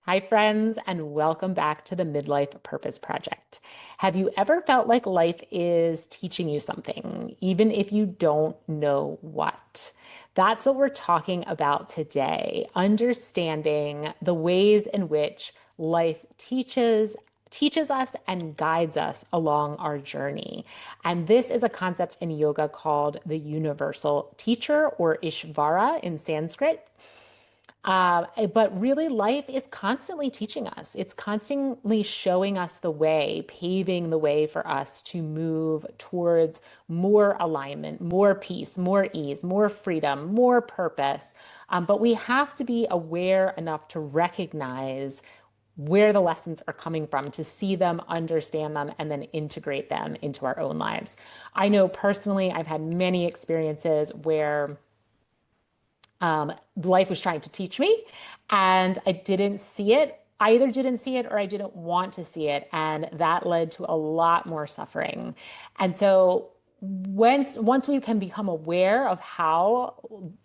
Hi, friends, and welcome back to the Midlife Purpose Project. Have you ever felt like life is teaching you something, even if you don't know what? That's what we're talking about today, understanding the ways in which life teaches us and guides us along our journey. And this is a concept in yoga called the universal teacher, or Ishvara in Sanskrit. But really, life is constantly teaching us. It's constantly showing us the way, paving the way for us to move towards more alignment, more peace, more ease, more freedom, more purpose. But we have to be aware enough to recognize where the lessons are coming from, to see them, understand them, and then integrate them into our own lives. I know personally, I've had many experiences where life was trying to teach me, and I didn't see it. I either didn't see it or I didn't want to see it, and that led to a lot more suffering. And so once we can become aware of how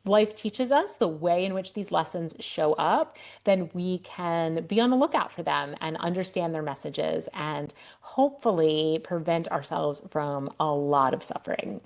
life teaches us, the way in which these lessons show up, then we can be on the lookout for them and understand their messages and hopefully prevent ourselves from a lot of suffering.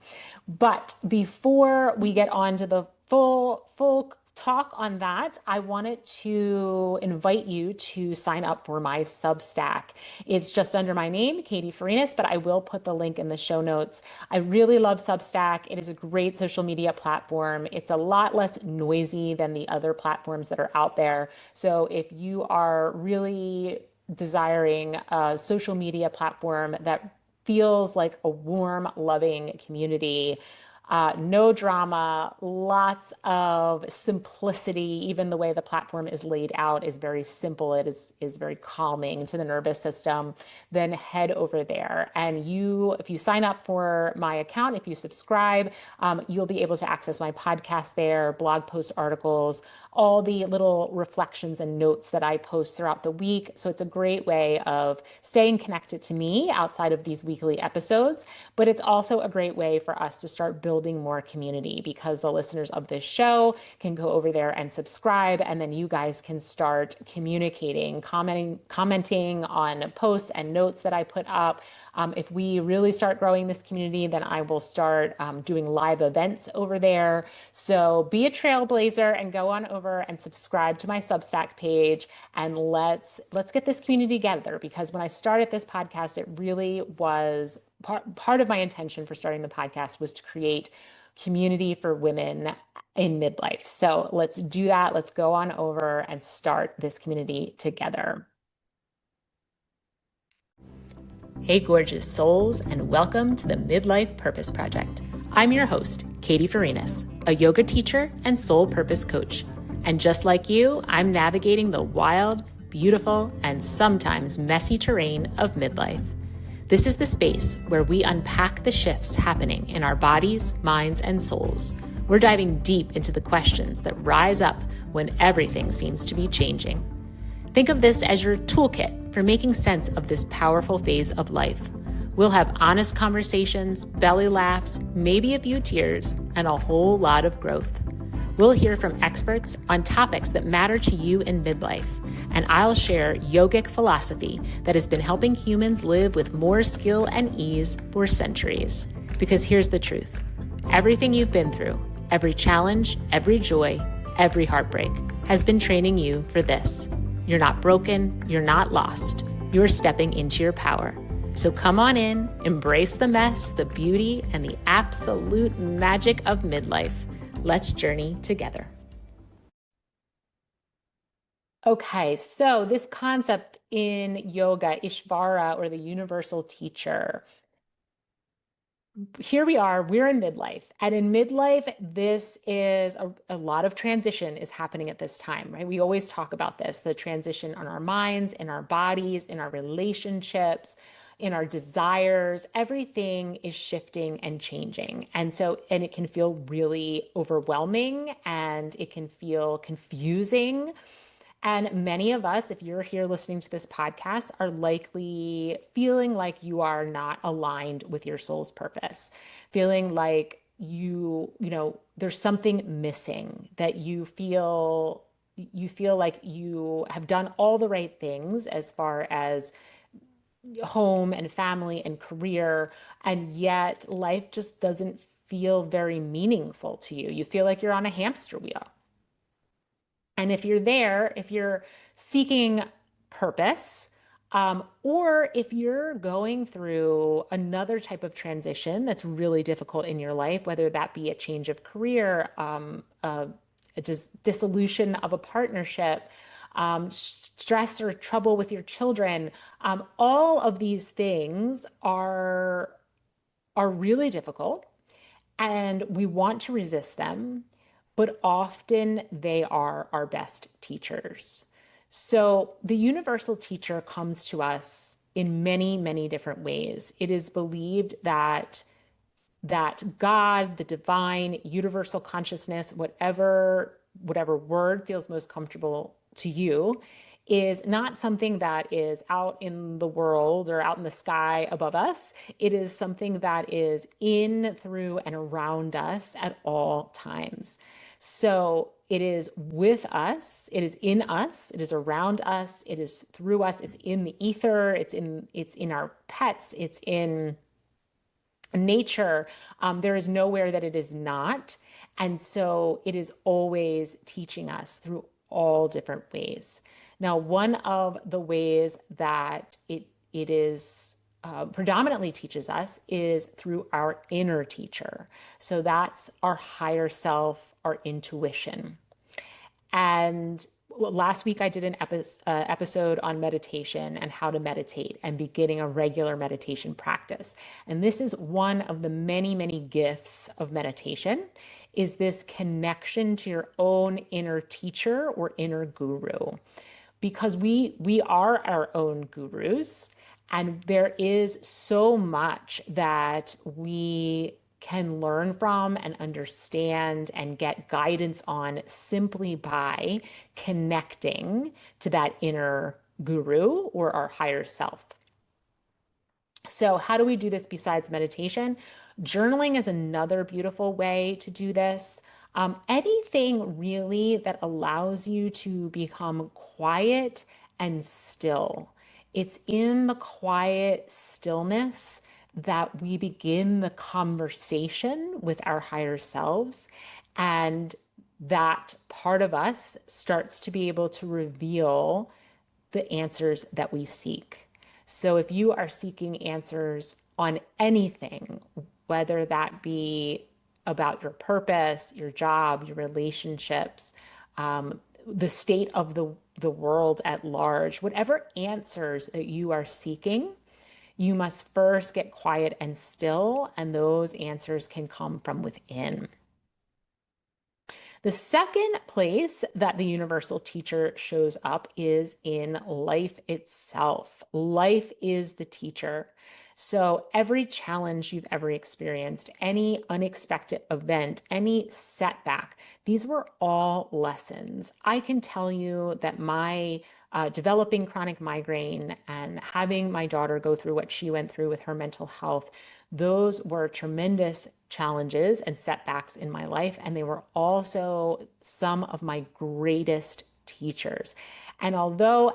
But before we get on to the full talk on that, I wanted to invite you to sign up for my Substack. It's just under my name, Katie Farinas, but I will put the link in the show notes. I really love Substack. It is a great social media platform. It's a lot less noisy than the other platforms that are out there. So if you are really desiring a social media platform that feels like a warm, loving community, no drama, lots of simplicity. Even the way the platform is laid out is very simple. It is very calming to the nervous system. Then head over there, and if you sign up for my account, if you subscribe, you'll be able to access my podcast there, blog post articles, all the little reflections and notes that I post throughout the week. So it's a great way of staying connected to me outside of these weekly episodes. But it's also a great way for us to start building more community, because the listeners of this show can go over there and subscribe, and then you guys can start communicating, commenting on posts and notes that I put up. If we really start growing this community, then I will start doing live events over there. So be a trailblazer and go on over and subscribe to my Substack page, and let's get this community together. Because when I started this podcast, it really was part of my intention for starting the podcast was to create community for women in midlife. So let's do that. Let's go on over and start this community together. Hey, gorgeous souls, and welcome to the Midlife Purpose Project. I'm your host, Katie Farinas, a yoga teacher and soul purpose coach. And just like you, I'm navigating the wild, beautiful, and sometimes messy terrain of midlife. This is the space where we unpack the shifts happening in our bodies, minds, and souls. We're diving deep into the questions that rise up when everything seems to be changing. Think of this as your toolkit for making sense of this powerful phase of life. We'll have honest conversations, belly laughs, maybe a few tears, and a whole lot of growth. We'll hear from experts on topics that matter to you in midlife, and I'll share yogic philosophy that has been helping humans live with more skill and ease for centuries. Because here's the truth. Everything you've been through, every challenge, every joy, every heartbreak, has been training you for this. You're not broken, you're not lost, you're stepping into your power. So come on in, embrace the mess, the beauty, and the absolute magic of midlife. Let's journey together. Okay, so this concept in yoga, Ishvara, or the universal teacher, here we are, we're in midlife. And in midlife, this is a lot of transition is happening at this time, right? We always talk about this, the transition on our minds, in our bodies, in our relationships, in our desires. Everything is shifting and changing. And it can feel really overwhelming, and it can feel confusing. And many of us, if you're here listening to this podcast, are likely feeling like you are not aligned with your soul's purpose, feeling like there's something missing, that you feel you feel like you have done all the right things as far as home and family and career, and yet life just doesn't feel very meaningful to you. You feel like you're on a hamster wheel. And if you're there, if you're seeking purpose, or if you're going through another type of transition that's really difficult in your life, whether that be a change of career, a dissolution of a partnership, stress or trouble with your children, all of these things are really difficult and we want to resist them, but often they are our best teachers. So the universal teacher comes to us in many, many different ways. It is believed that God, the divine, universal consciousness, whatever word feels most comfortable to you, is not something that is out in the world or out in the sky above us. It is something that is in, through, and around us at all times. So it is with us, it is in us, it is around us, it is through us, it's in the ether, it's in our pets, it's in nature. There is nowhere that it is not. And so it is always teaching us through all different ways. Now, one of the ways that it is predominantly teaches us is through our inner teacher. So that's our higher self, our intuition. And last week I did an episode on meditation and how to meditate and beginning a regular meditation practice. And this is one of the many, many gifts of meditation is this connection to your own inner teacher or inner guru. Because we are our own gurus and there is so much that we can learn from and understand and get guidance on simply by connecting to that inner guru or our higher self. So, how do we do this besides meditation? Journaling is another beautiful way to do this. Anything really that allows you to become quiet and still. It's in the quiet stillness that we begin the conversation with our higher selves. And that part of us starts to be able to reveal the answers that we seek. So if you are seeking answers on anything, whether that be about your purpose, your job, your relationships, the state of the world at large, whatever answers that you are seeking, you must first get quiet and still, and those answers can come from within. The second place that the universal teacher shows up is in life itself. Life is the teacher. So every challenge you've ever experienced, any unexpected event, any setback, these were all lessons. I can tell you that my developing chronic migraine and having my daughter go through what she went through with her mental health, those were tremendous challenges and setbacks in my life. And they were also some of my greatest teachers. And although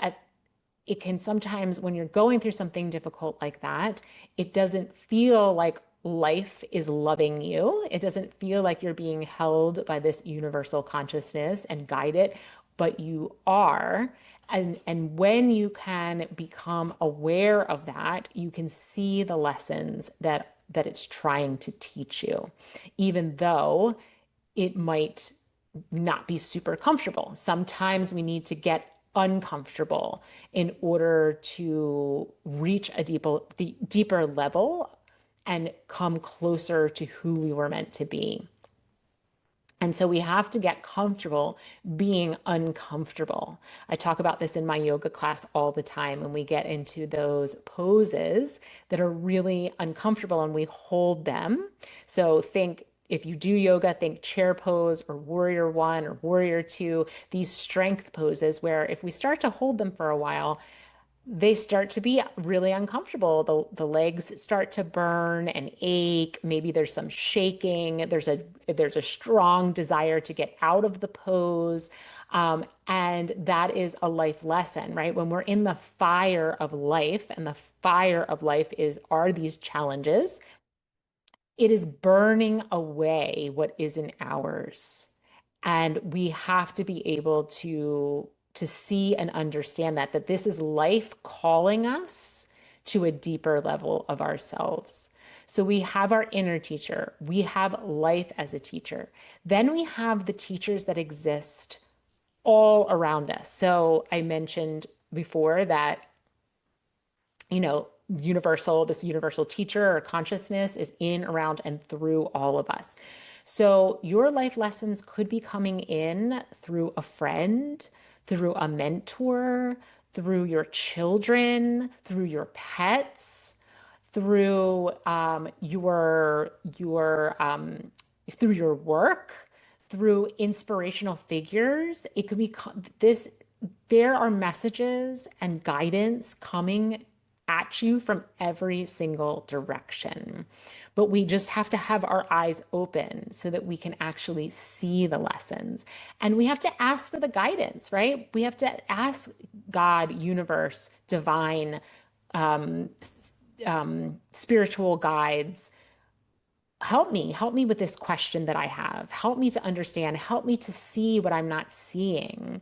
it can sometimes, when you're going through something difficult like that, it doesn't feel like life is loving you. It doesn't feel like you're being held by this universal consciousness and guided, but you are. And when you can become aware of that, you can see the lessons that it's trying to teach you, even though it might not be super comfortable. Sometimes we need to get uncomfortable in order to reach a deeper level and come closer to who we were meant to be. And so we have to get comfortable being uncomfortable. I talk about this in my yoga class all the time when we get into those poses that are really uncomfortable and we hold them. So think if you do yoga, think chair pose or warrior one or warrior two, these strength poses where if we start to hold them for a while, they start to be really uncomfortable. The legs start to burn and ache. Maybe there's some shaking. There's a strong desire to get out of the pose. And that is a life lesson, right? When we're in the fire of life, and the fire of life are these challenges, it is burning away what isn't ours. And we have to be able to see and understand that this is life calling us to a deeper level of ourselves. So we have our inner teacher, we have life as a teacher. Then we have the teachers that exist all around us. So I mentioned before that, this universal teacher or consciousness is in, around, and through all of us. So your life lessons could be coming in through a friend, through a mentor, through your children, through your pets, through through your work, through inspirational figures. It could be this. There are messages and guidance coming at you from every single direction. But we just have to have our eyes open so that we can actually see the lessons. And we have to ask for the guidance, right? We have to ask God, universe, divine, um, spiritual guides, help me with this question that I have. Help me to understand. Help me to see what I'm not seeing.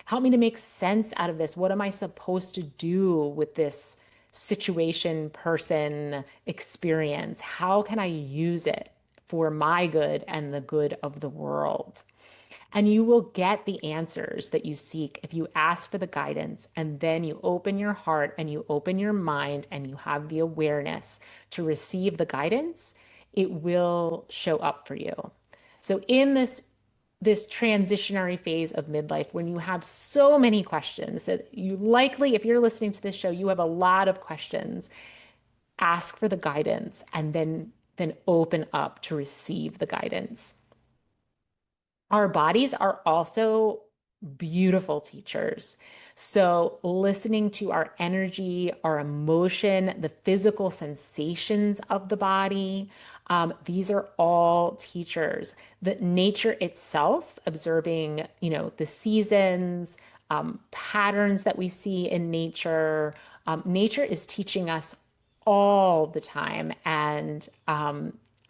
Help me to make sense out of this. What am I supposed to do with this situation, person, experience? How can I use it for my good and the good of the world? And you will get the answers that you seek if you ask for the guidance and then you open your heart and you open your mind and you have the awareness to receive the guidance. It will show up for you. So in this transitionary phase of midlife, when you have so many questions that you likely, if you're listening to this show, you have a lot of questions, ask for the guidance and then open up to receive the guidance. Our bodies are also beautiful teachers. So, listening to our energy, our emotion, the physical sensations of the body, these are all teachers. The nature itself, observing, the seasons, patterns that we see in nature. Nature is teaching us all the time. And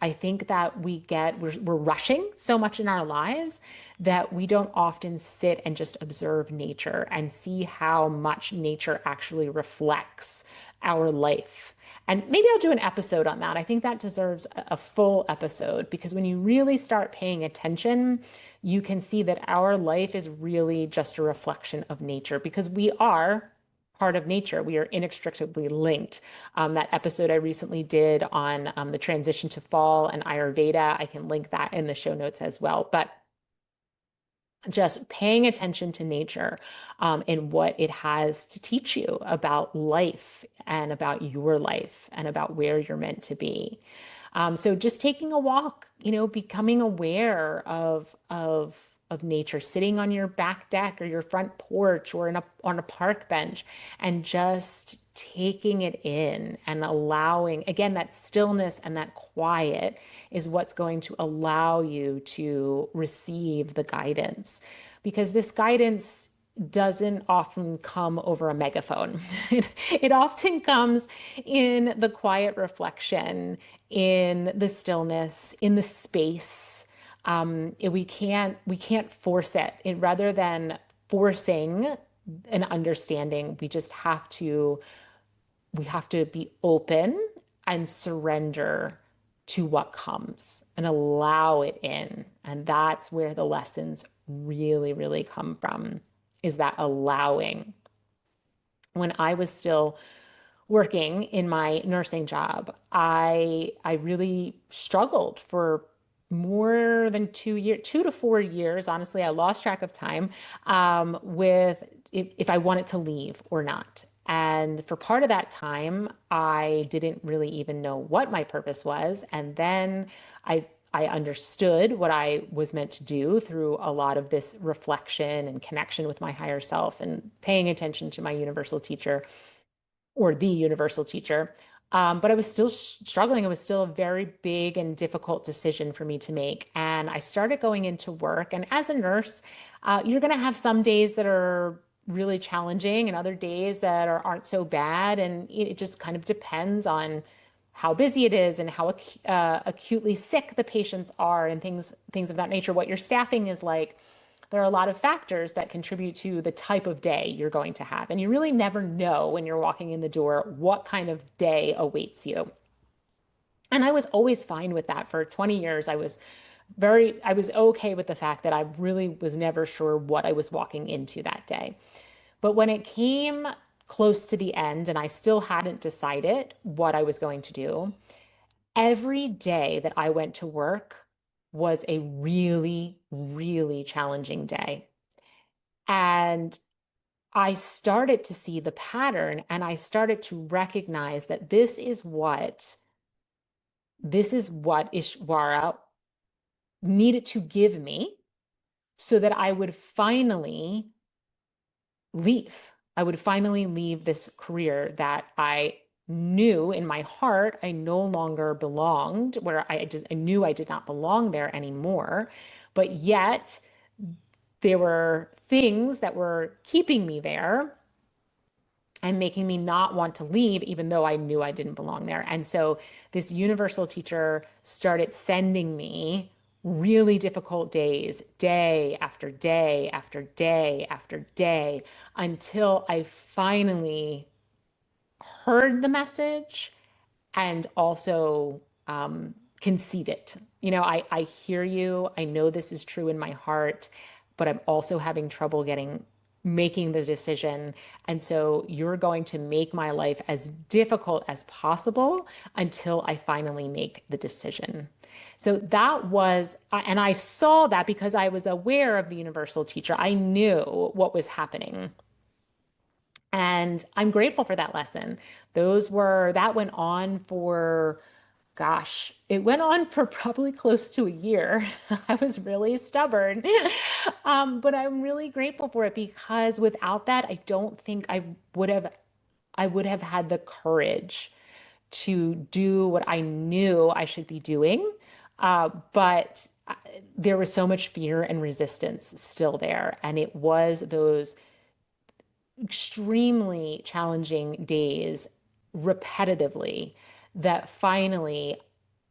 I think that we're rushing so much in our lives that we don't often sit and just observe nature and see how much nature actually reflects our life. And maybe I'll do an episode on that. I think that deserves a full episode because when you really start paying attention, you can see that our life is really just a reflection of nature because we are part of nature. We are inextricably linked. That episode I recently did on the transition to fall and Ayurveda, I can link that in the show notes as well. But just paying attention to nature and what it has to teach you about life and about your life and about where you're meant to be. So just taking a walk, becoming aware of nature, sitting on your back deck or your front porch or on a park bench and just taking it in and allowing, again, that stillness and that quiet is what's going to allow you to receive the guidance. Because this guidance doesn't often come over a megaphone. It often comes in the quiet reflection, in the stillness, in the space. We can't force it. Rather than forcing an understanding, we have to be open and surrender to what comes and allow it in. And that's where the lessons really, really come from, is that allowing. When I was still working in my nursing job, I really struggled for more than 2 years, 2 to 4 years. Honestly, I lost track of time with if I wanted to leave or not. And for part of that time, I didn't really even know what my purpose was. And then I understood what I was meant to do through a lot of this reflection and connection with my higher self and paying attention to my universal teacher or the universal teacher. But I was still struggling. It was still a very big and difficult decision for me to make. And I started going into work. And as a nurse, you're going to have some days that are really challenging and other days that aren't so bad. And it just kind of depends on how busy it is and how acutely sick the patients are and things of that nature, what your staffing is like. There are a lot of factors that contribute to the type of day you're going to have. And you really never know when you're walking in the door what kind of day awaits you. And I was always fine with that. For 20 years, I was okay with the fact that I really was never sure what I was walking into that day. But when it came close to the end and I still hadn't decided what I was going to do, every day that I went to work was a really, really challenging day. And I started to see the pattern and I started to recognize that this is what Ishwara needed to give me so that I would finally leave. I would finally leave this career that I knew in my heart I no longer belonged, where I knew I did not belong there anymore. But yet there were things that were keeping me there and making me not want to leave, even though I knew I didn't belong there. And so this universal teacher started sending me really difficult days, day after day after day after day, until I finally heard the message and also concede it. I hear you. I know this is true in my heart, but I'm also having trouble making the decision. And so you're going to make my life as difficult as possible until I finally make the decision. So that was, and I saw that because I was aware of the universal teacher. I knew what was happening. And I'm grateful for that lesson. That went on for, gosh, it went on for probably close to a year. I was really stubborn. But I'm really grateful for it because without that, I don't think I would have had the courage to do what I knew I should be doing. But there was so much fear and resistance still there. And it was those extremely challenging days repetitively that finally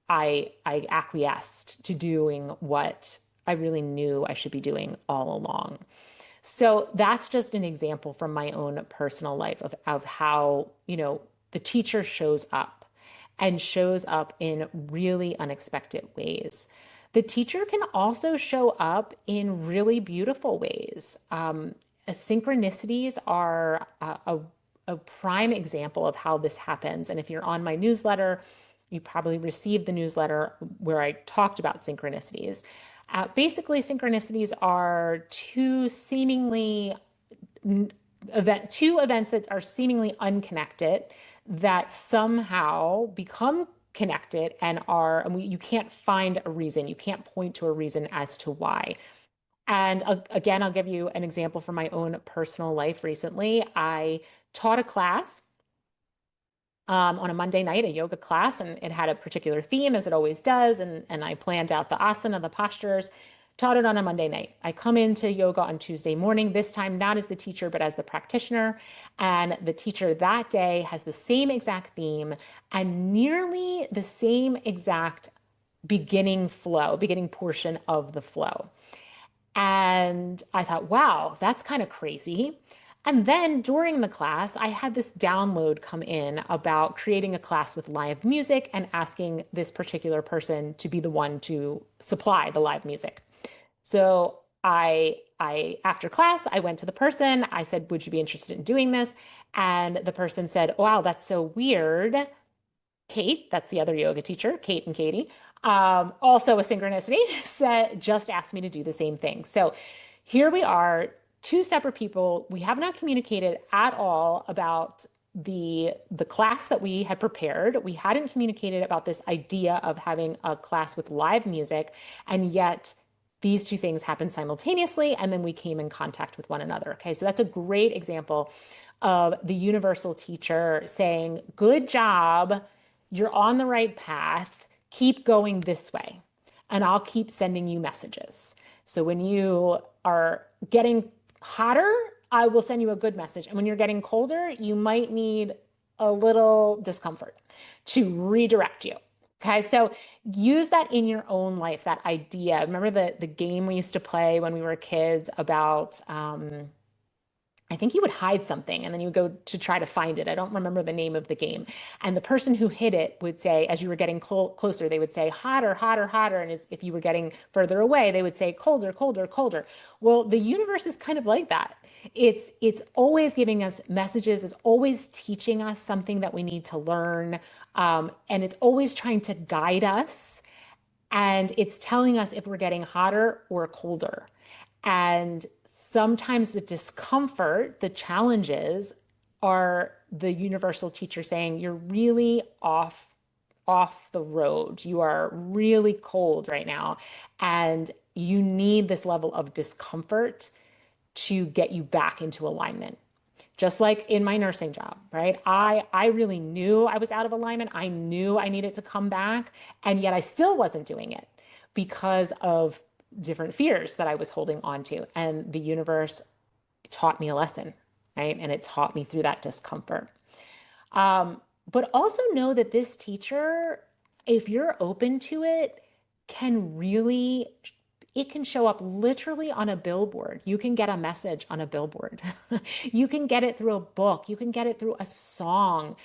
I acquiesced to doing what I really knew I should be doing all along. So that's just an example from my own personal life of how, the teacher shows up and shows up in really unexpected ways. The teacher can also show up in really beautiful ways. Synchronicities are a prime example of how this happens. And if you're on my newsletter, you probably received the newsletter where I talked about synchronicities. Basically, synchronicities are two events that are seemingly unconnected that somehow become connected and you can't find a reason. You can't point to a reason as to why. And again, I'll give you an example from my own personal life recently. I taught a class on a Monday night, a yoga class, and it had a particular theme, as it always does. And I planned out the asana, the postures, taught it on a Monday night. I come into yoga on Tuesday morning, this time not as the teacher, but as the practitioner. And the teacher that day has the same exact theme and nearly the same exact beginning portion of the flow. And I thought, wow, that's kind of crazy. And then during the class, I had this download come in about creating a class with live music and asking this particular person to be the one to supply the live music. So after class, I went to the person. I said, "Would you be interested in doing this?" And the person said, "Wow, that's so weird. Kate, that's the other yoga teacher, Kate and Katie, also a synchronicity, just asked me to do the same thing." So here we are, two separate people. We have not communicated at all about the class that we had prepared. We hadn't communicated about this idea of having a class with live music, and yet these two things happened simultaneously, and then we came in contact with one another. Okay, so that's a great example of the universal teacher saying, good job, you're on the right path, keep going this way, and I'll keep sending you messages. So when you are getting hotter, I will send you a good message. And when you're getting colder, you might need a little discomfort to redirect you. Okay, so use that in your own life, that idea. Remember the game we used to play when we were kids about I think you would hide something and then you would go to try to find it. I don't remember the name of the game. And the person who hid it would say, as you were getting closer, they would say hotter, hotter, hotter. And if you were getting further away, they would say colder, colder, colder. Well, the universe is kind of like that. It's always giving us messages. It's always teaching us something that we need to learn. And it's always trying to guide us. And it's telling us if we're getting hotter or colder. And sometimes the discomfort, the challenges are the universal teacher saying, you're really off the road. You are really cold right now. And you need this level of discomfort to get you back into alignment. Just like in my nursing job, right? I really knew I was out of alignment. I knew I needed to come back, and yet I still wasn't doing it because of different fears that I was holding on to. And the universe taught me a lesson, right? And it taught me through that discomfort. But also know that this teacher, if you're open to it, can really, it can show up literally on a billboard. You can get a message on a billboard. You can get it through a book. You can get it through a song.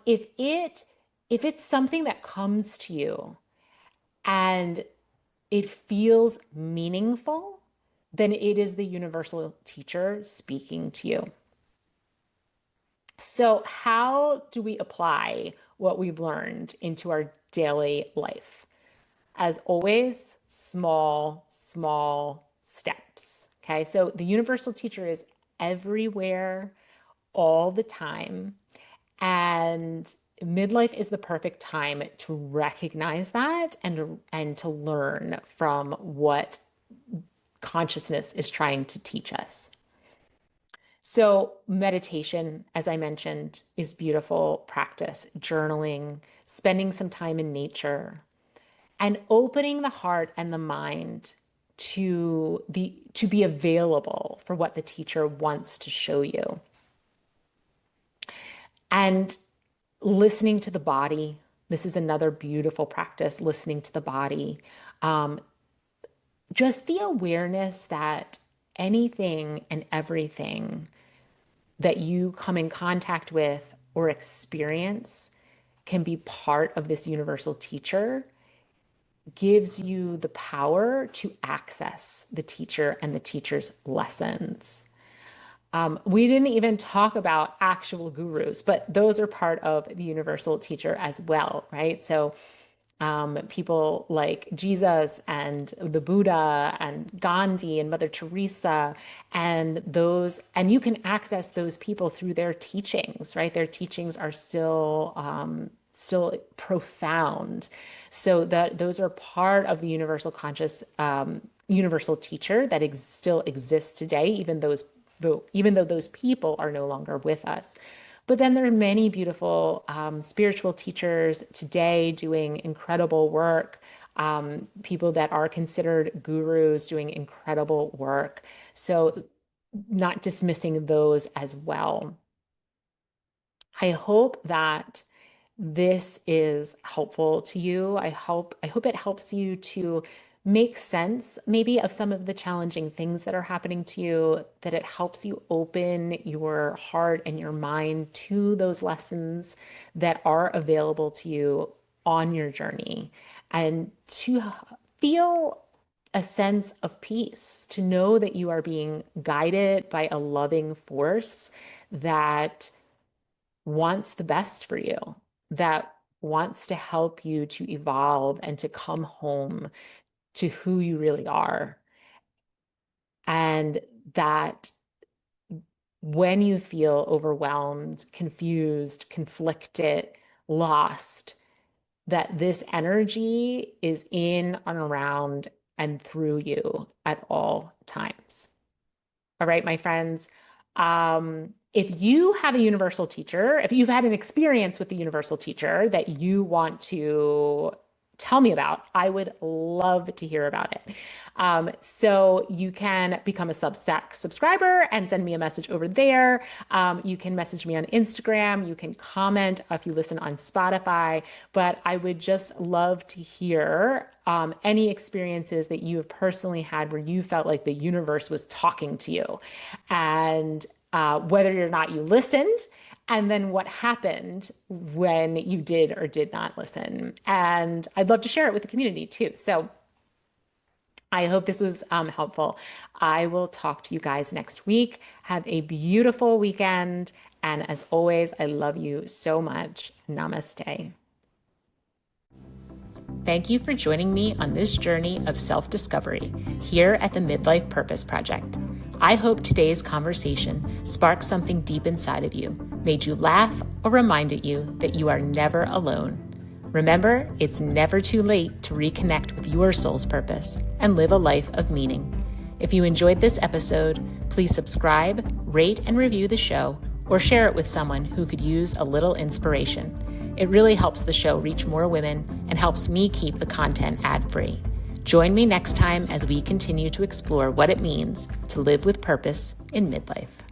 If it's something that comes to you and it feels meaningful, then it is the universal teacher speaking to you. So, how do we apply what we've learned into our daily life? As always, small, small steps. Okay. So, the universal teacher is everywhere, all the time. And midlife is the perfect time to recognize that and to learn from what consciousness is trying to teach us. So, meditation, as I mentioned, is beautiful practice, journaling, spending some time in nature, and opening the heart and the mind to be available for what the teacher wants to show you. And listening to the body. This is another beautiful practice, listening to the body. Um, just the awareness that anything and everything that you come in contact with or experience can be part of this universal teacher gives you the power to access the teacher and the teacher's lessons. We didn't even talk about actual gurus, but those are part of the universal teacher as well, right? So people like Jesus and the Buddha and Gandhi and Mother Teresa and you can access those people through their teachings, right? Their teachings are still profound. So that those are part of the universal conscious, universal teacher that still exists today, even though those people are no longer with us. But then there are many beautiful spiritual teachers today doing incredible work, people that are considered gurus doing incredible work. So, not dismissing those as well. I hope that this is helpful to you. I hope it helps you to make sense maybe of some of the challenging things that are happening to you, that it helps you open your heart and your mind to those lessons that are available to you on your journey and to feel a sense of peace, to know that you are being guided by a loving force that wants the best for you, that wants to help you to evolve and to come home to who you really are. And that when you feel overwhelmed, confused, conflicted, lost, that this energy is in and around and through you at all times. All right, my friends. If you have a universal teacher, if you've had an experience with the universal teacher that you want to tell me about, I would love to hear about it. So you can become a Substack subscriber and send me a message over there. You can message me on Instagram. You can comment if you listen on Spotify. But I would just love to hear any experiences that you have personally had where you felt like the universe was talking to you, and whether or not you listened, and then what happened when you did or did not listen. And I'd love to share it with the community too. So I hope this was helpful. I will talk to you guys next week. Have a beautiful weekend. And as always, I love you so much. Namaste. Thank you for joining me on this journey of self-discovery here at the Midlife Purpose Project. I hope today's conversation sparked something deep inside of you, made you laugh, or reminded you that you are never alone. Remember, it's never too late to reconnect with your soul's purpose and live a life of meaning. If you enjoyed this episode, please subscribe, rate, and review the show, or share it with someone who could use a little inspiration. It really helps the show reach more women and helps me keep the content ad-free. Join me next time as we continue to explore what it means to live with purpose in midlife.